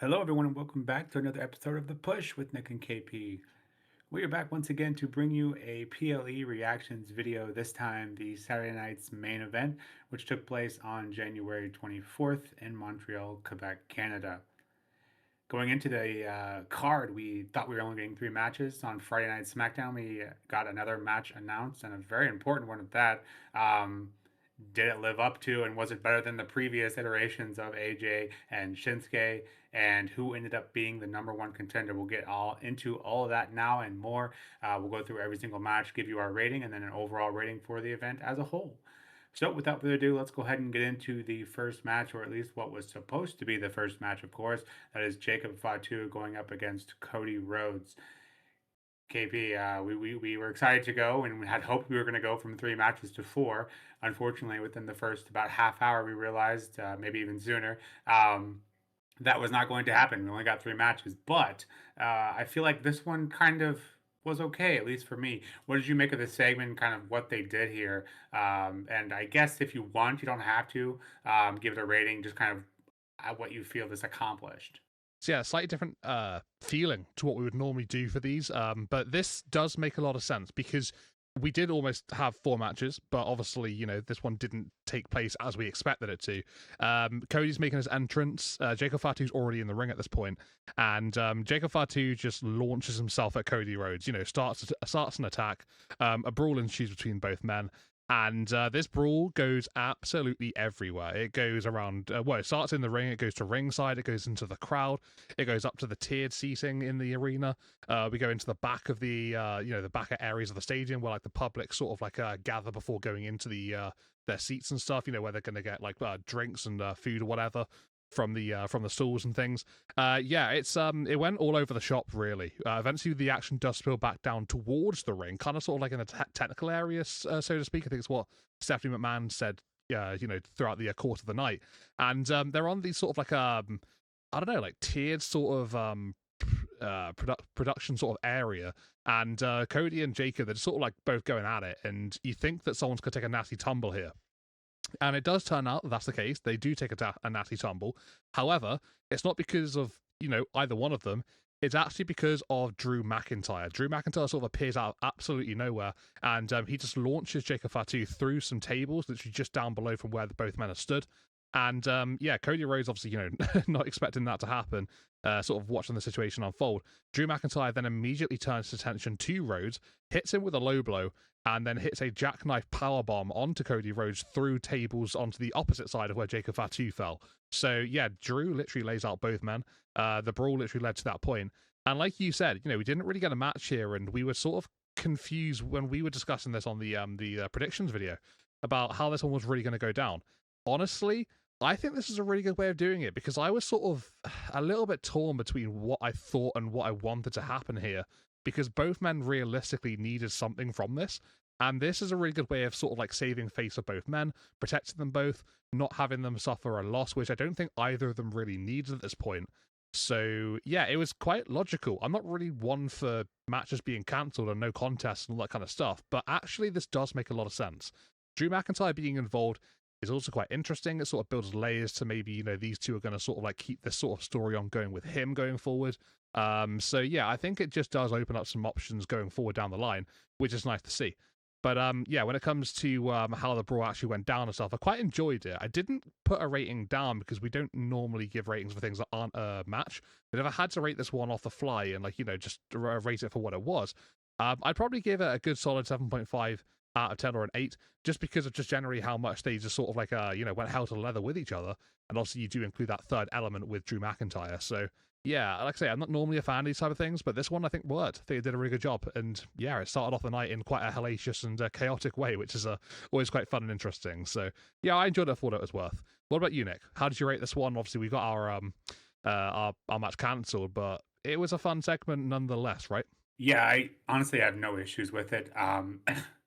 Hello, everyone, and welcome back to another episode of The Push with Nick and KP. We are back once again to bring you a PLE reactions video, this time the Saturday night's main event, which took place on January 24th in Montreal, Quebec, Canada. Going into the card, we thought we were only getting three matches. On Friday Night SmackDown, we got another match announced, and a very important one at that. Did it live up to, and was it better than the previous iterations of AJ and Shinsuke, and who ended up being the number one contender? We'll get all into all of that now and more. We'll go through every single match, give you our rating, and then an overall rating for the event as a whole. So, without further ado, let's go ahead and get into the first match, or at least what was supposed to be the first match, of course. That is Jacob Fatu going up against Cody Rhodes. KP, we were excited to go, and we had hoped we were going to go from three matches to four. Unfortunately, within the first about half hour, we realized, maybe even sooner, that was not going to happen. We only got three matches, but I feel like this one kind of was okay, at least for me. What did you make of the segment, kind of what they did here? And I guess if you want, you don't have to give it a rating, just kind of what you feel this accomplished. So yeah, slightly different feeling to what we would normally do for these. But this does make a lot of sense because we did almost have four matches, but obviously, this one didn't take place as we expected it to. Cody's making his entrance. Jacob Fatu's already in the ring at this point, and Jacob Fatu just launches himself at Cody Rhodes. Starts an attack, a brawl ensues between both men. And this brawl goes absolutely everywhere. It goes around, it starts in the ring, it goes to ringside, it goes into the crowd, it goes up to the tiered seating in the arena. We go into the back of the back areas of the stadium where like the public sort of like gather before going into their seats and stuff, where they're going to get like drinks and food or whatever from the stalls and things. It went all over the shop really. Eventually the action does spill back down towards the ring, kind of sort of like in the technical area, so to speak. I think it's what Stephanie McMahon said throughout the course of the night. And they're on these sort of like I don't know, like tiered sort of production sort of area, and Cody and Jacob, they're sort of like both going at it, and you think that someone's gonna take a nasty tumble here. And it does turn out that that's the case. They do take a nasty tumble. However, it's not because of, either one of them. It's actually because of Drew McIntyre. Drew McIntyre sort of appears out of absolutely nowhere, and he just launches Jacob Fatu through some tables, literally just down below from where both men are stood. And Cody Rhodes obviously, not expecting that to happen, sort of watching the situation unfold. Drew McIntyre then immediately turns his attention to Rhodes, hits him with a low blow, and then hits a jackknife powerbomb onto Cody Rhodes through tables onto the opposite side of where Jacob Fatu fell. So yeah, Drew literally lays out both men. The brawl literally led to that point. And like you said, we didn't really get a match here, and we were sort of confused when we were discussing this on the predictions video about how this one was really going to go down. Honestly, I think this is a really good way of doing it because I was sort of a little bit torn between what I thought and what I wanted to happen here, because both men realistically needed something from this. And this is a really good way of sort of like saving face of both men, protecting them both, not having them suffer a loss, which I don't think either of them really needs at this point. So yeah, it was quite logical. I'm not really one for matches being cancelled and no contests and all that kind of stuff, but actually this does make a lot of sense. Drew McIntyre being involved is also quite interesting. It sort of builds layers to maybe, these two are going to sort of like keep this sort of story on going with him going forward. So yeah, I think it just does open up some options going forward down the line, which is nice to see. But when it comes to how the brawl actually went down and stuff, I quite enjoyed it. I didn't put a rating down because we don't normally give ratings for things that aren't a match. But if I had to rate this one off the fly and just rate it for what it was, I'd probably give it a good solid 7.5 out of 10 or an 8, just because of just generally how much they just sort of like went hell to leather with each other. And obviously you do include that third element with Drew McIntyre. So yeah, like I say, I'm not normally a fan of these type of things, but this one I think worked. I think it did a really good job. And yeah, it started off the night in quite a hellacious and chaotic way, which is always quite fun and interesting. So yeah, I enjoyed it for what it was worth. What about you, Nick? How did you rate this one? Obviously we got our match cancelled, but it was a fun segment nonetheless, right? Yeah, I honestly have no issues with it.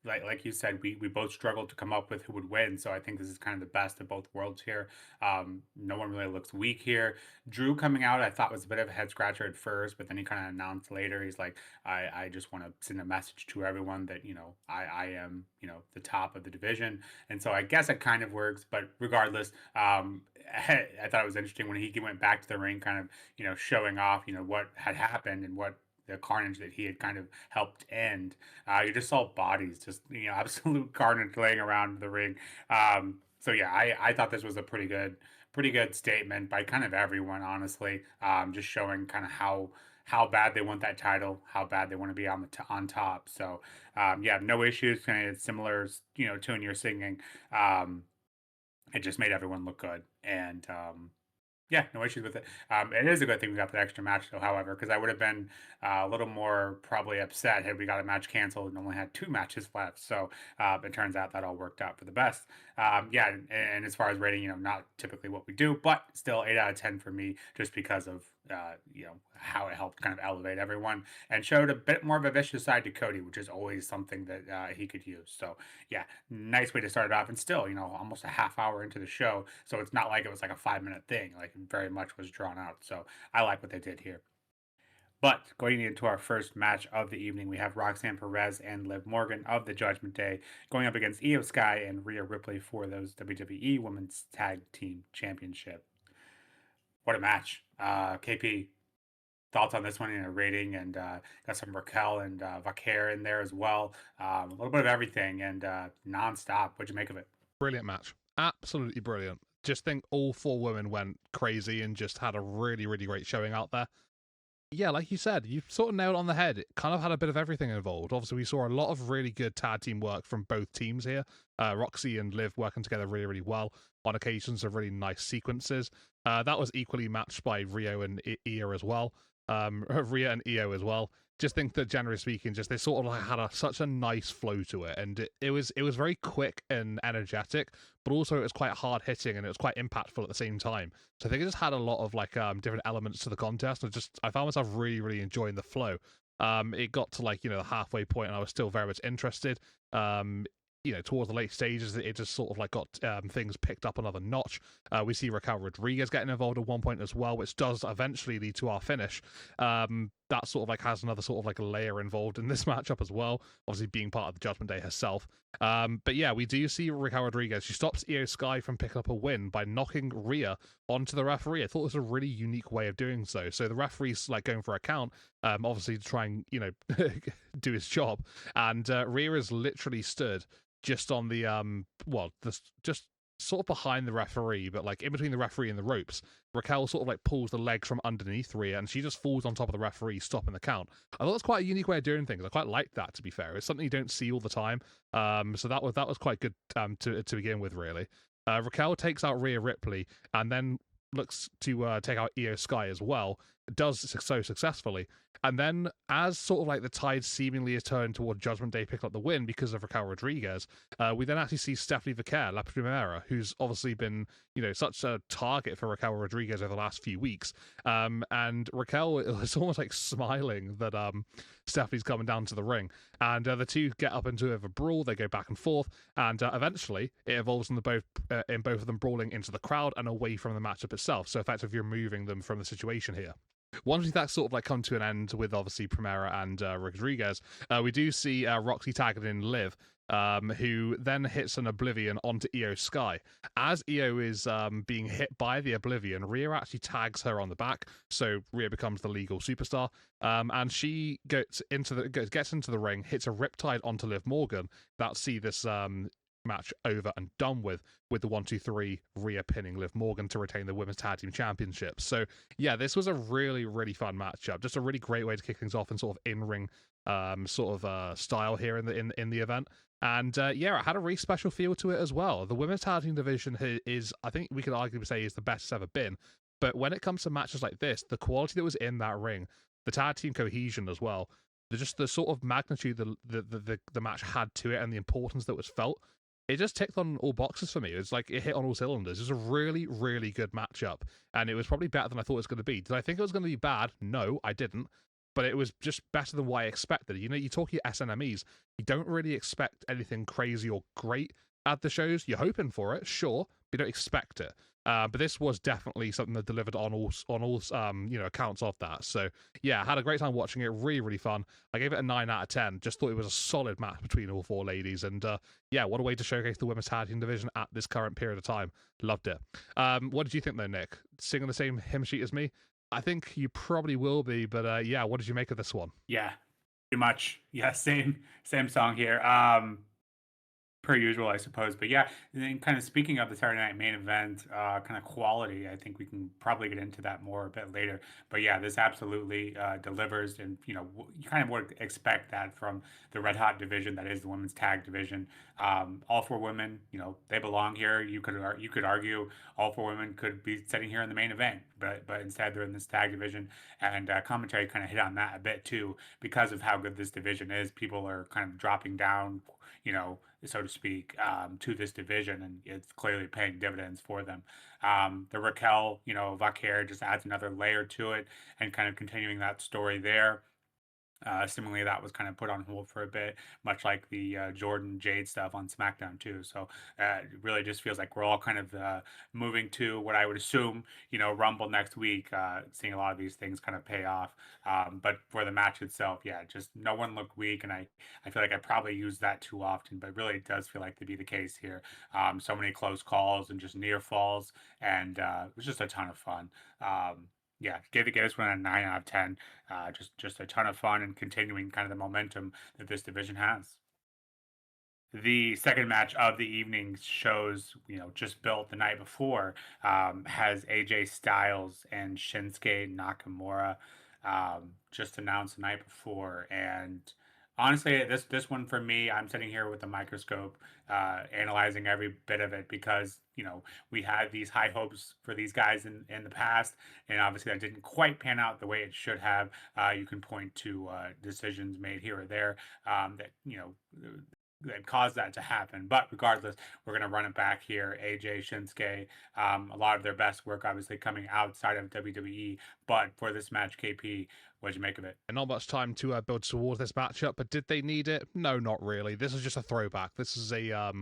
like you said, we both struggled to come up with who would win. So I think this is kind of the best of both worlds here. No one really looks weak here. Drew coming out, I thought was a bit of a head scratcher at first, but then he kind of announced later, he's like, I just want to send a message to everyone that, I am, the top of the division. And so I guess it kind of works, but regardless, I thought it was interesting when he went back to the ring, kind of, showing off, what had happened and what the carnage that he had kind of helped end. You just saw bodies, just absolute carnage laying around the ring. So yeah, I thought this was a pretty good statement by kind of everyone, honestly. Just showing kind of how bad they want that title, how bad they want to be on on top. So yeah, no issues. Kind of similar, tune you're singing. Um, it just made everyone look good, and yeah, no issues with it. It is a good thing we got that extra match, though, however, because I would have been a little more probably upset had we got a match canceled and only had two matches left. So it turns out that all worked out for the best. Yeah, and as far as rating, not typically what we do, but still 8 out of 10 for me, just because of how it helped kind of elevate everyone and showed a bit more of a vicious side to Cody, which is always something that he could use. So yeah, nice way to start it off, and still, almost a half hour into the show, so it's not like it was like a 5 minute thing. Like, it very much was drawn out. So I like what they did here. But going into our first match of the evening, we have Roxanne Perez and Liv Morgan of the Judgment Day going up against Io Sky and Rhea Ripley for those WWE Women's Tag Team Championship. What a match. KP, thoughts on this one in a rating, and got some Raquel and Vaquer in there as well. A little bit of everything, and nonstop. What'd you make of it? Brilliant match. Absolutely brilliant. Just think all four women went crazy and just had a really, really great showing out there. Yeah, like you said, you sort of nailed it on the head. It kind of had a bit of everything involved. Obviously, we saw a lot of really good tag team work from both teams here. Roxy and Liv working together really, really well. On occasions, of really nice sequences. That was equally matched by Rio and Io as well. Rhea and Io as well. Just think that, generally speaking, just they sort of like had such a nice flow to it, and it was very quick and energetic, but also it was quite hard hitting and it was quite impactful at the same time. So I think it just had a lot of like different elements to the contest, and I found myself really, really enjoying the flow. It got to like the halfway point, and I was still very much interested. Towards the late stages, it just sort of like got things picked up another notch. We see Raquel Rodriguez getting involved at one point as well, which does eventually lead to our finish. That sort of like has another sort of like a layer involved in this matchup as well, obviously being part of the Judgment Day herself. But yeah, we do see Raquel Rodriguez. She stops Io Sky from picking up a win by knocking Rhea onto the referee. I thought it was a really unique way of doing so. So the referee's like going for a count, obviously to try and do his job, and Rhea is literally stood just on the just sort of behind the referee, but like in between the referee and the ropes. Raquel sort of like pulls the legs from underneath Rhea, and she just falls on top of the referee, stopping the count. I thought it was quite a unique way of doing things. I quite liked that, to be fair. It's something you don't see all the time. So that was quite good to begin with, really. Raquel takes out Rhea Ripley and then looks to take out Io Sky as well. Does so successfully. And then, as sort of like the tide seemingly is turned toward Judgment Day picking up the win because of Raquel Rodriguez, we then actually see Stephanie Vaquer, La Primera, who's obviously been, such a target for Raquel Rodriguez over the last few weeks. And Raquel is almost like smiling that Stephanie's coming down to the ring. And the two get up into a brawl. They go back and forth, and eventually it evolves in both of them brawling into the crowd and away from the matchup itself. So effectively removing them from the situation here. Once that's sort of like come to an end with obviously Primera and Rodriguez, we do see Roxy tagging in Liv, who then hits an Oblivion onto Io Sky. As Io is being hit by the Oblivion, Rhea actually tags her on the back, so Rhea becomes the legal superstar, and she gets into the ring, hits a Riptide onto Liv Morgan. That'll see this match over and done with the 1-2-3 Rhea pinning Liv Morgan to retain the Women's Tag Team Championship. So yeah, this was a really, really fun matchup. Just a really great way to kick things off in sort of in-ring style here in the event. And yeah, it had a really special feel to it as well. The Women's Tag Team division is, I think we could arguably say, is the best it's ever been. But when it comes to matches like this, the quality that was in that ring, the tag team cohesion as well, the sort of magnitude the match had to it and the importance that was felt, it just ticked on all boxes for me. It was like it hit on all cylinders. It was a really, really good matchup, and it was probably better than I thought it was going to be. Did I think it was going to be bad? No, I didn't. but it was just better than what I expected. You know, you talk your SNMEs, you don't really expect anything crazy or great at the shows. You're hoping for it, sure, but you don't expect it. But this was definitely something that delivered on all accounts of that. So yeah, I had a great time watching it. Really, really fun. I gave it a 9 out of 10. Just thought it was a solid match between all four ladies. And yeah, what a way to showcase the women's tag team division at this current period of time. Loved it. What did you think though, Nick? Singing the same hymn sheet as me? I think you probably will be, but yeah, what did you make of this one? Yeah, pretty much. Yeah, same song here. Per usual, I suppose. But yeah, and then kind of speaking of the Saturday Night Main Event, kind of quality, I think we can probably get into that more a bit later. But yeah, this absolutely delivers, and you kind of would expect that from the Red Hot division that is the women's tag division. All four women, they belong here. You could argue all four women could be sitting here in the main event, but instead they're in this tag division, and commentary kind of hit on that a bit too because of how good this division is. People are kind of dropping down, so to speak, to this division, and it's clearly paying dividends for them. The Raquel, Vaquer just adds another layer to it and kind of continuing that story there. Similarly, that was kind of put on hold for a bit, much like the Jordan Jade stuff on SmackDown too. So it really just feels like we're all kind of moving to what I would assume, Rumble next week. Seeing a lot of these things kind of pay off. But for the match itself, yeah, just no one looked weak, and I feel like I probably use that too often, but really it does feel like to be the case here. So many close calls and just near falls, and it was just a ton of fun. Yeah, gave this one a 9 out of 10. Just a ton of fun and continuing kind of the momentum that this division has. The second match of the evening shows, just built the night before, has AJ Styles and Shinsuke Nakamura, just announced the night before. And honestly, this one for me, I'm sitting here with a microscope, analyzing every bit of it because we had these high hopes for these guys in the past, and obviously that didn't quite pan out the way it should have. You can point to decisions made here or there, that that caused that to happen. But regardless, we're going to run it back here. AJ, Shinsuke, a lot of their best work obviously coming outside of WWE. But for this match, KP, what'd you make of it? And not much time to build towards this matchup, but did they need it? No, not really. This is just a throwback. This is a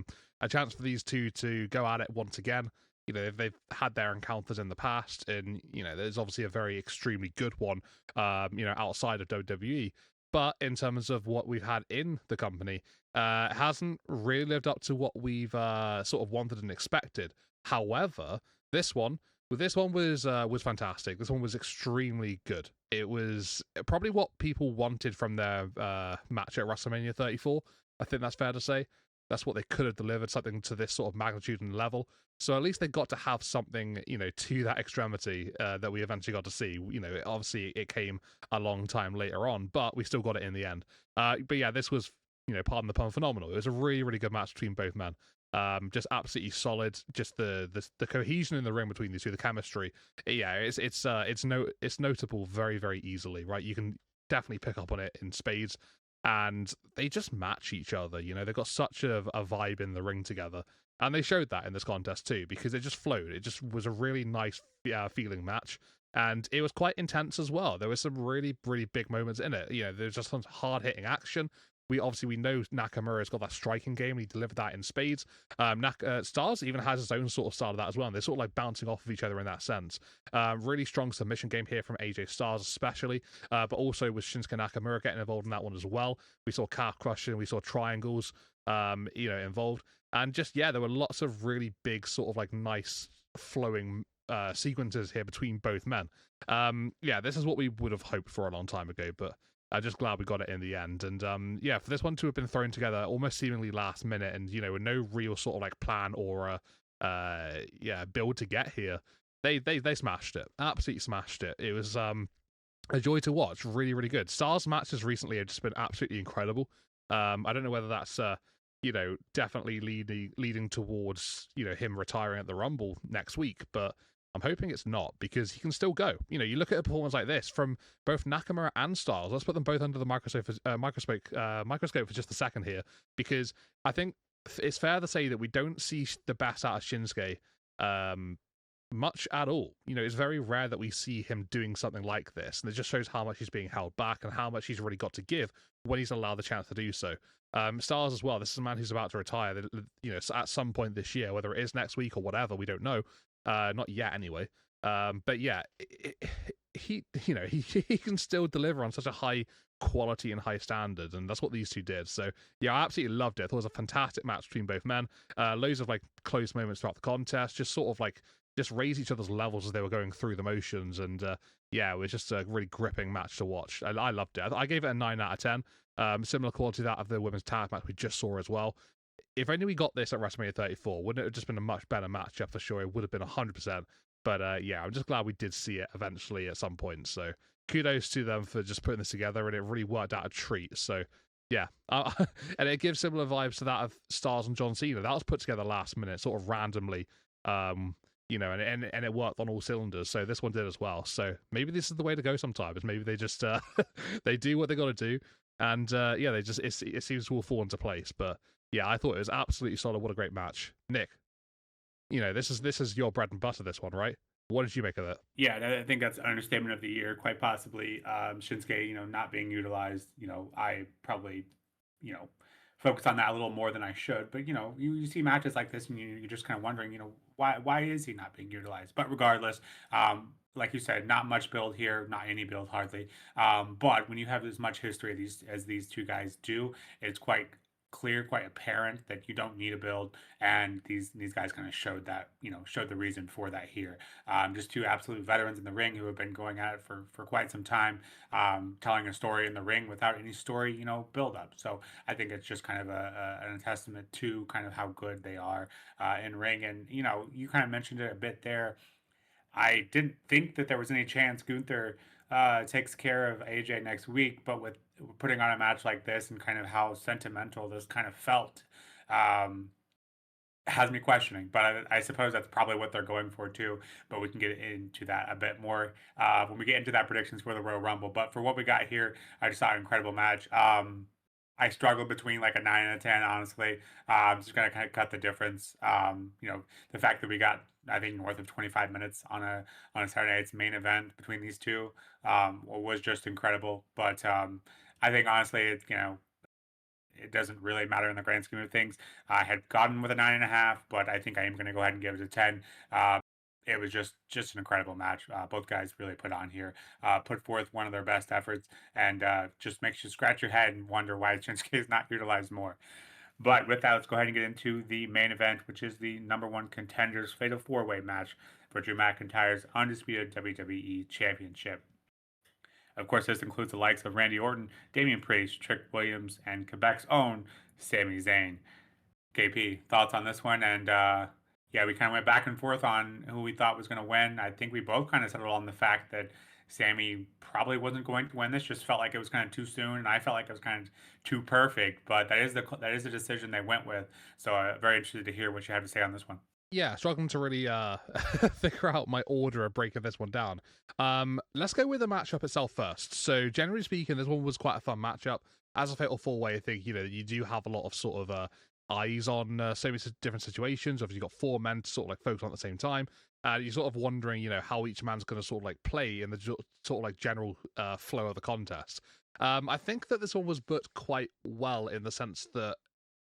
chance for these two to go at it once again. They've had their encounters in the past, and there's obviously a very extremely good one, outside of WWE. But in terms of what we've had in the company, it hasn't really lived up to what we've sort of wanted and expected. However, this one was fantastic. This one was extremely good. It was probably what people wanted from their match at WrestleMania 34. I think that's fair to say. That's what they could have delivered, something to this sort of magnitude and level. So at least they got to have something, to that extremity that we eventually got to see. Obviously it came a long time later on, but we still got it in the end. But yeah, this was, pardon the pun, phenomenal. It was a really, really good match between both men. Just absolutely solid. Just the cohesion in the ring between these two, the chemistry. Yeah, it's notable very, very easily, right? You can definitely pick up on it in spades. And they just match each other. They've got such a vibe in the ring together. And they showed that in this contest too, because it just flowed. It just was a really nice feeling match. And it was quite intense as well. There were some really, really big moments in it. There's just some hard-hitting action. We know Nakamura's got that striking game. He delivered that in spades. Stars even has his own sort of style of that as well. And they're sort of like bouncing off of each other in that sense. Really strong submission game here from AJ Styles especially, but also with Shinsuke Nakamura getting involved in that one as well. We saw calf crushing, we saw triangles, involved. And just, yeah, there were lots of really big sort of like nice flowing sequences here between both men. Yeah, this is what we would have hoped for a long time ago, but I'm just glad we got it in the end. And yeah, for this one to have been thrown together almost seemingly last minute, and with no real sort of like plan or build to get here, they smashed it, absolutely smashed it. It was a joy to watch, really, really good. Stars matches recently have just been absolutely incredible. I don't know whether that's definitely leading towards him retiring at the Rumble next week, but I'm hoping it's not, because he can still go. You look at a performance like this from both Nakamura and Styles. Let's put them both under the microscope for just a second here, because I think it's fair to say that we don't see the best out of Shinsuke much at all. It's very rare that we see him doing something like this, and it just shows how much he's being held back and how much he's really got to give when he's allowed the chance to do so. Styles as well. This is a man who's about to retire. At some point this year, whether it is next week or whatever, we don't know. Not yet, anyway. But yeah, he can still deliver on such a high quality and high standard, and that's what these two did. So yeah, I absolutely loved it. I thought it was a fantastic match between both men. Loads of close moments throughout the contest, just sort of just raise each other's levels as they were going through the motions, and yeah, it was just a really gripping match to watch. I loved it. I gave it a 9 out of 10. Similar quality to that of the women's tag match we just saw as well. If only we got this at WrestleMania 34, wouldn't it have just been a much better matchup for sure? It would have been 100%. But yeah, I'm just glad we did see it eventually at some point. So kudos to them for just putting this together, and it really worked out a treat. So yeah, and it gives similar vibes to that of Styles and John Cena. That was put together last minute, sort of randomly, and it worked on all cylinders. So this one did as well. So maybe this is the way to go sometimes. Maybe they just they do what they got to do, and yeah, it seems to all fall into place. But yeah, I thought it was absolutely solid. What a great match, Nick. This is your bread and butter, this one, right? What did you make of it? Yeah, I think that's an understatement of the year, quite possibly. Shinsuke, not being utilized. I probably, focus on that a little more than I should. But you see matches like this, and you're just kind of wondering, why is he not being utilized? But regardless, like you said, not much build here, not any build hardly. But when you have as much history as these two guys do, it's quite clear, quite apparent that you don't need a build, and these guys kind of showed that, showed the reason for that here. Just two absolute veterans in the ring who have been going at it for quite some time, telling a story in the ring without any story, build up. So I think it's just kind of an testament to kind of how good they are in ring. And you kind of mentioned it a bit there. I didn't think that there was any chance Gunther takes care of AJ next week, but with putting on a match like this and kind of how sentimental this kind of felt, um, has me questioning. But I suppose that's probably what they're going for too. But we can get into that a bit more when we get into that predictions for the Royal Rumble. But for what we got here, I just saw an incredible match. I struggled between like a 9 and a 10, honestly. I'm just gonna kind of cut the difference. The fact that we got, I think, north of 25 minutes on a Saturday night's main event between these two was just incredible. But I think honestly, it doesn't really matter in the grand scheme of things. I had gotten with a 9.5, but I think I am going to go ahead and give it a 10. It was just an incredible match. Both guys really put on here, put forth one of their best efforts, and just makes you scratch your head and wonder why Shinsuke is not utilized more. But with that, let's go ahead and get into the main event, which is the number one contenders fatal four-way match for Drew McIntyre's undisputed WWE Championship. Of course, this includes the likes of Randy Orton, Damian Priest, Trick Williams, and Quebec's own Sami Zayn. KP, thoughts on this one? And yeah, we kind of went back and forth on who we thought was going to win. I think we both kind of settled on the fact that Sami probably wasn't going to win this. Just felt like it was kind of too soon, and I felt like it was kind of too perfect. But that is the decision they went with. So very interested to hear what you have to say on this one. Yeah, struggling to really figure out my order of breaking this one down. Let's go with the matchup itself first. So generally speaking, this one was quite a fun matchup. As a fatal four-way, I think you do have a lot of sort of eyes on so many different situations. Obviously, you've got four men to sort of focus on at the same time. You're sort of wondering, how each man's going to sort of play in the sort of general flow of the contest. I think that this one was booked quite well in the sense that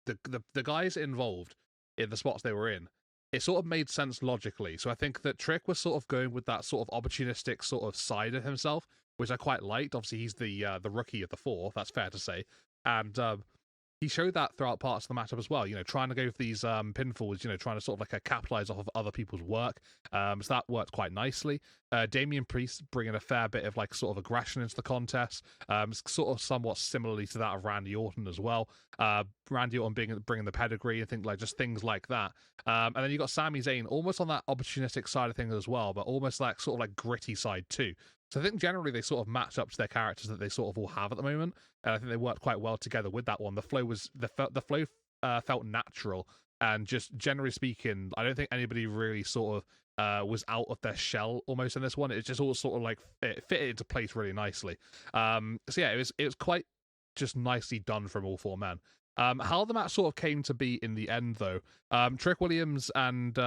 the guys involved in the spots they were in, it sort of made sense logically. So I think that Trick was sort of going with that sort of opportunistic sort of side of himself, which I quite liked. Obviously, he's the rookie of the four. That's fair to say, and he showed that throughout parts of the matchup as well. Trying to go for these pinfalls. Trying to sort of capitalize off of other people's work. So that worked quite nicely. Damian Priest bringing a fair bit of sort of aggression into the contest. Sort of somewhat similarly to that of Randy Orton as well. Randy Orton bringing the pedigree. I think just things like that. And then you got Sami Zayn almost on that opportunistic side of things as well, but almost sort of gritty side too. So I think generally they sort of match up to their characters that they sort of all have at the moment, and I think they worked quite well together with that one. The flow felt natural, and just generally speaking, I don't think anybody really sort of was out of their shell almost in this one. It just all sort of it fit into place really nicely. So yeah, it was quite just nicely done from all four men. How the match sort of came to be in the end, though, Trick Williams and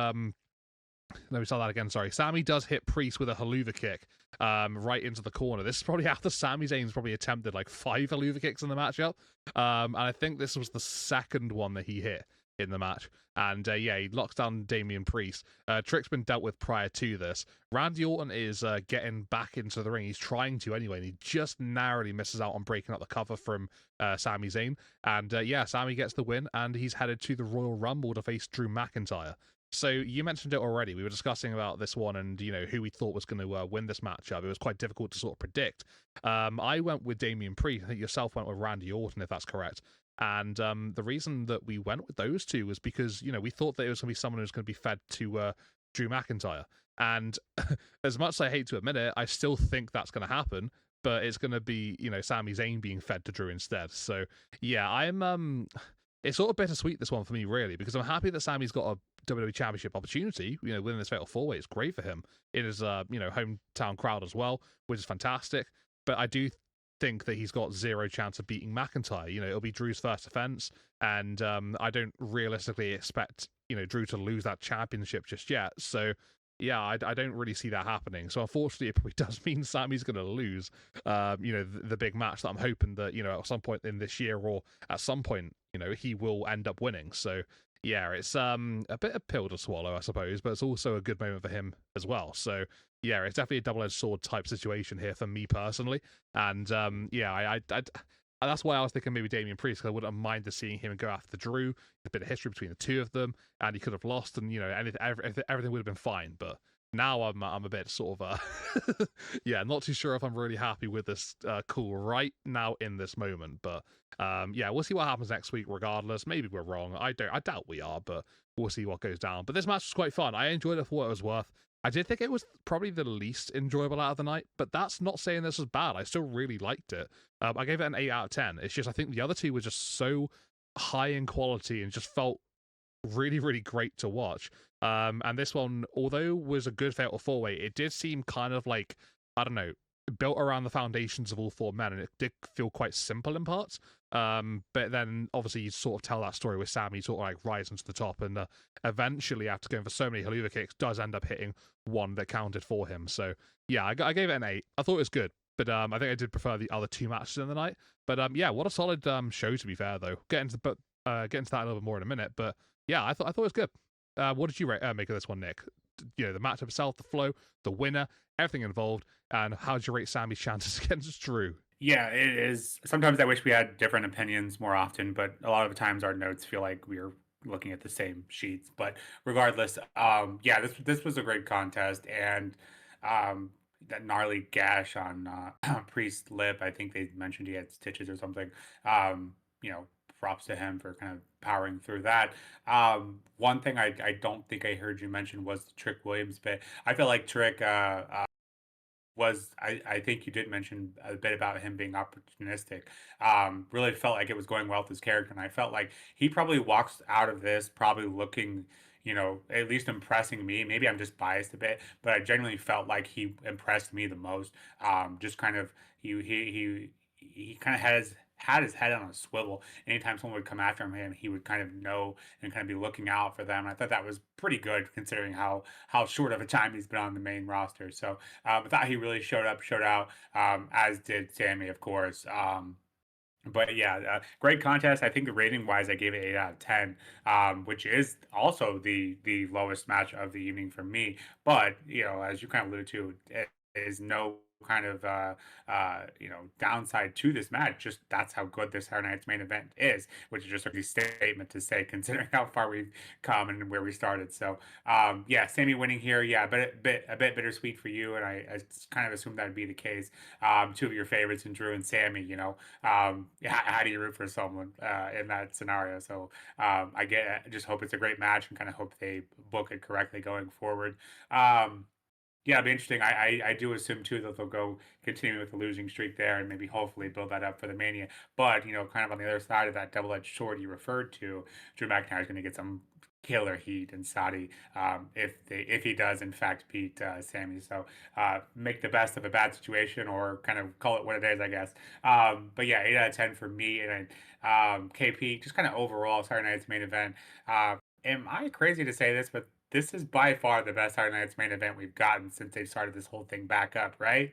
let me start that again. Sorry, Sami does hit Priest with a haluva kick, right into the corner. This is probably after Sami Zayn's probably attempted like 5 haluva kicks in the matchup, and I think this was the second one that he hit in the match. And yeah, he locks down Damian Priest. Trick's been dealt with prior to this. Randy Orton is getting back into the ring. He's trying to anyway, and he just narrowly misses out on breaking up the cover from Sami Zayn. And yeah, Sami gets the win, and he's headed to the Royal Rumble to face Drew McIntyre. So you mentioned it already. We were discussing about this one and, you know, who we thought was going to win this matchup. It was quite difficult to sort of predict. I went with Damian Priest. I think yourself went with Randy Orton, if that's correct. And the reason that we went with those two was because, you know, we thought that it was going to be someone who was going to be fed to Drew McIntyre. And as much as I hate to admit it, I still think that's going to happen. But it's going to be, you know, Sami Zayn being fed to Drew instead. So, yeah, I'm... It's sort of bittersweet, this one, for me, really, because I'm happy that Sami's got a WWE Championship opportunity, you know, winning this Fatal 4-Way. It's great for him. It is, you know, hometown crowd as well, which is fantastic. But I do think that he's got zero chance of beating McIntyre. You know, it'll be Drew's first offense, and I don't realistically expect, you know, Drew to lose that championship just yet. So, yeah, I don't really see that happening. So unfortunately, it probably does mean Sami's going to lose, you know, the big match that I'm hoping that, you know, at some point in this year or at some point, you know, he will end up winning. So yeah, it's a bit of pill to swallow, I suppose, but it's also a good moment for him as well. So yeah, it's definitely a double-edged sword type situation here for me personally. And yeah, I that's why I was thinking maybe Damian Priest, because I wouldn't have minded seeing him go after Drew. A bit of history between the two of them, and he could have lost, and you know, everything would have been fine. But now I'm a bit sort of yeah, not too sure if I'm really happy with this call right now in this moment. But yeah, we'll see what happens next week. Regardless, maybe we're wrong. I doubt we are, but we'll see what goes down. But this match was quite fun. I enjoyed it for what it was worth. I did think it was probably the least enjoyable out of the night, but that's not saying this was bad. I still really liked it. I gave it an 8 out of 10. It's just I think the other two were just so high in quality and just felt really, really great to watch. And this one, although was a good Fatal 4-Way, it did seem kind of like, I don't know, built around the foundations of all four men, and it did feel quite simple in parts. But then obviously you sort of tell that story with Sami sort of like rising to the top, and eventually after going for so many haluva kicks, does end up hitting one that counted for him. So yeah, I gave it an 8. I thought it was good, but I think I did prefer the other two matches in the night. But yeah, what a solid show, to be fair, though. Get into that a little bit more in a minute. But yeah, I thought it was good. What did you make of this one, Nick? You know, the matchup itself, the flow, the winner, everything involved, and how did you rate Sami's chances against Drew? Yeah, it is. Sometimes I wish we had different opinions more often, but a lot of the times our notes feel like we're looking at the same sheets. But regardless, yeah, this was a great contest, and um, that gnarly gash on Priest's lip. I think they mentioned he had stitches or something. You know, props to him for kind of powering through that. One thing I don't think I heard you mention was the Trick Williams bit. I feel like Trick. I think you did mention a bit about him being opportunistic. Really felt like it was going well with his character, and I felt like he probably walks out of this probably looking, you know, at least impressing me. Maybe I'm just biased a bit, but I genuinely felt like he impressed me the most. Just kind of he kind of had his head on a swivel. Anytime someone would come after him, he would kind of know and kind of be looking out for them. And I thought that was pretty good considering how short of a time he's been on the main roster. So I thought he really showed out, as did Sammy, of course. But yeah, great contest. I think the rating wise, I gave it 8 out of 10, which is also the lowest match of the evening for me. But you know, as you kind of alluded to, it is no kind of you know, downside to this match. Just that's how good this Saturday night's main event is, which is just a statement to say considering how far we've come and where we started. So yeah, Sammy winning here, yeah, but a bit bittersweet for you, and I kind of assumed that would be the case. Two of your favorites in Drew and Sammy, you know, how do you root for someone in that scenario? So I just hope it's a great match and kind of hope they book it correctly going forward. Yeah, it'll be interesting. I do assume too that they'll go continue with the losing streak there and maybe hopefully build that up for the Mania. But you know, kind of on the other side of that double-edged sword you referred to, Drew McIntyre is going to get some killer heat in Saudi, if he does in fact beat Sammy. So make the best of a bad situation, or kind of call it what it is, I guess. But yeah, 8 out of 10 for me. And KP, just kind of overall Saturday night's main event. Am I crazy to say this, but this is by far the best Saturday Night's main event we've gotten since they started this whole thing back up, right?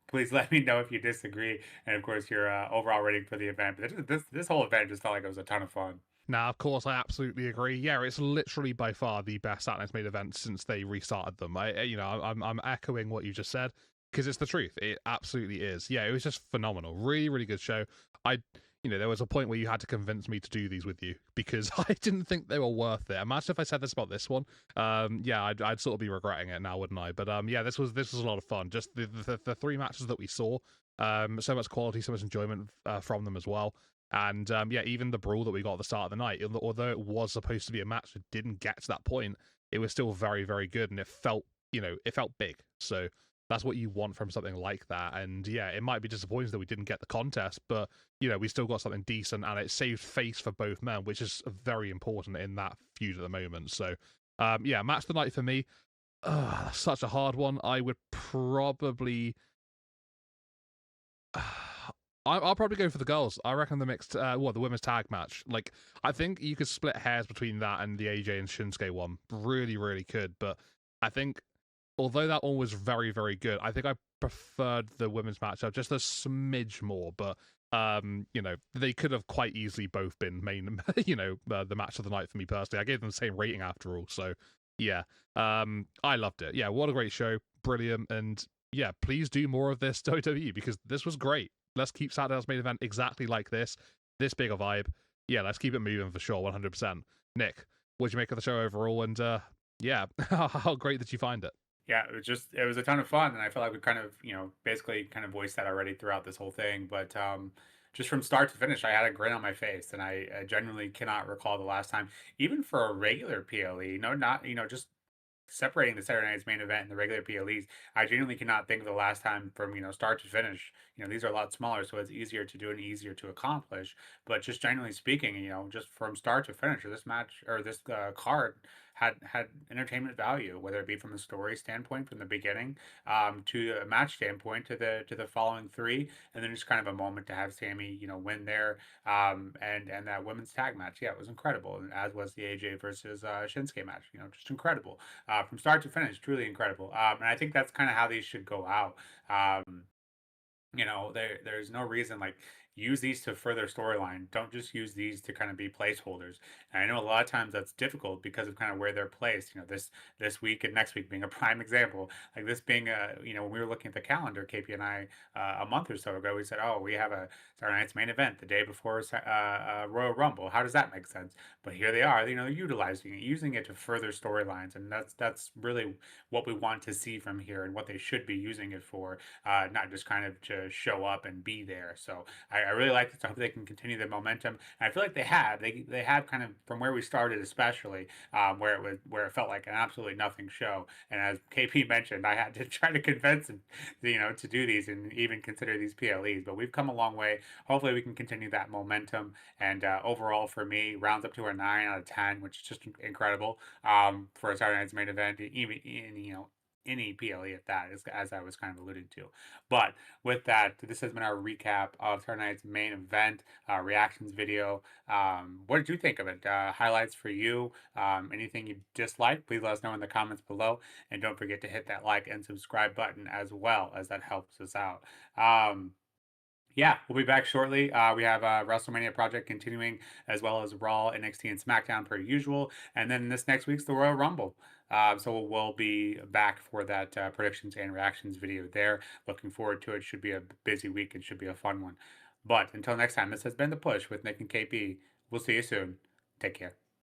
Please let me know if you disagree, and of course your overall rating for the event. But this whole event just felt like it was a ton of fun. Now, of course, I absolutely agree. Yeah, it's literally by far the best Saturn's main event since they restarted them. I'm echoing what you just said because it's the truth. It absolutely is. Yeah, it was just phenomenal. Really, really good show. There was a point where you had to convince me to do these with you because I didn't think they were worth it. Imagine if I said this about this one. Yeah, I'd sort of be regretting it now, wouldn't I? But yeah, this was a lot of fun. Just the three matches that we saw. So much quality, so much enjoyment from them as well. And yeah, even the brawl that we got at the start of the night, although it was supposed to be a match that didn't get to that point, it was still very, very good, and it felt big. So that's what you want from something like that. And yeah, it might be disappointing that we didn't get the contest, but we still got something decent, and it saved face for both men, which is very important in that feud at the moment. So yeah, match of the night for me. That's such a hard one. I would probably. I'll probably go for the girls. I reckon the mixed, the women's tag match. Like, I think you could split hairs between that and the AJ and Shinsuke one. Really, really could. But I think, although that one was very, very good, I think I preferred the women's matchup just a smidge more. But, they could have quite easily both been main, the match of the night for me personally. I gave them the same rating after all. So, yeah, I loved it. Yeah, what a great show. Brilliant. And yeah, please do more of this WWE because this was great. Let's keep Saturday's main event exactly like this big a vibe. Yeah, let's keep it moving for sure, 100%. Nick, what'd you make of the show overall? And yeah, how great did you find it? Yeah, it was a ton of fun, and I feel like we kind of, basically kind of voiced that already throughout this whole thing. But just from start to finish, I had a grin on my face, and I genuinely cannot recall the last time, even for a regular PLE, no, not just separating the Saturday Night's main event and the regular PLEs. I genuinely cannot think of the last time from start to finish. These are a lot smaller, so it's easier to do and easier to accomplish. But just generally speaking, just from start to finish, this match or this card had entertainment value, whether it be from a story standpoint from the beginning, to a match standpoint to the following three, and then just kind of a moment to have Sami, win there, and that women's tag match. Yeah, it was incredible, and as was the AJ versus Shinsuke match. Just incredible from start to finish, truly incredible. And I think that's kind of how these should go out. There's no reason like use these to further storyline. Don't just use these to kind of be placeholders. And I know a lot of times that's difficult because of kind of where they're placed. This week and next week being a prime example. Like this being when we were looking at the calendar, KP and I a month or so ago, we said, oh, we have a Saturday Night's main event the day before Royal Rumble. How does that make sense? But here they are, utilizing it, using it to further storylines, and that's really what we want to see from here and what they should be using it for, not just kind of to show up and be there. So I really like this. I hope they can continue the momentum. And I feel like they have. They have kind of from where we started, especially where it felt like an absolutely nothing show. And as KP mentioned, I had to try to convince him, to do these and even consider these PLEs. But we've come a long way. Hopefully, we can continue that momentum. And overall, for me, rounds up to a 9 out of 10, which is just incredible for a Saturday Night's main event. Even any PLE at that, as I was kind of alluding to. But with that, this has been our recap of Saturday Night's main event reactions video. What did you think of it? Highlights for you? Anything you dislike? Please let us know in the comments below. And don't forget to hit that like and subscribe button as well, as that helps us out. Yeah, we'll be back shortly. We have WrestleMania Project continuing, as well as Raw, NXT, and SmackDown per usual. And then this next week's the Royal Rumble. So we'll be back for that predictions and reactions video there. Looking forward to it. Should be a busy week and should be a fun one. But until next time, this has been The Push with Nick and KP. We'll see you soon. Take care.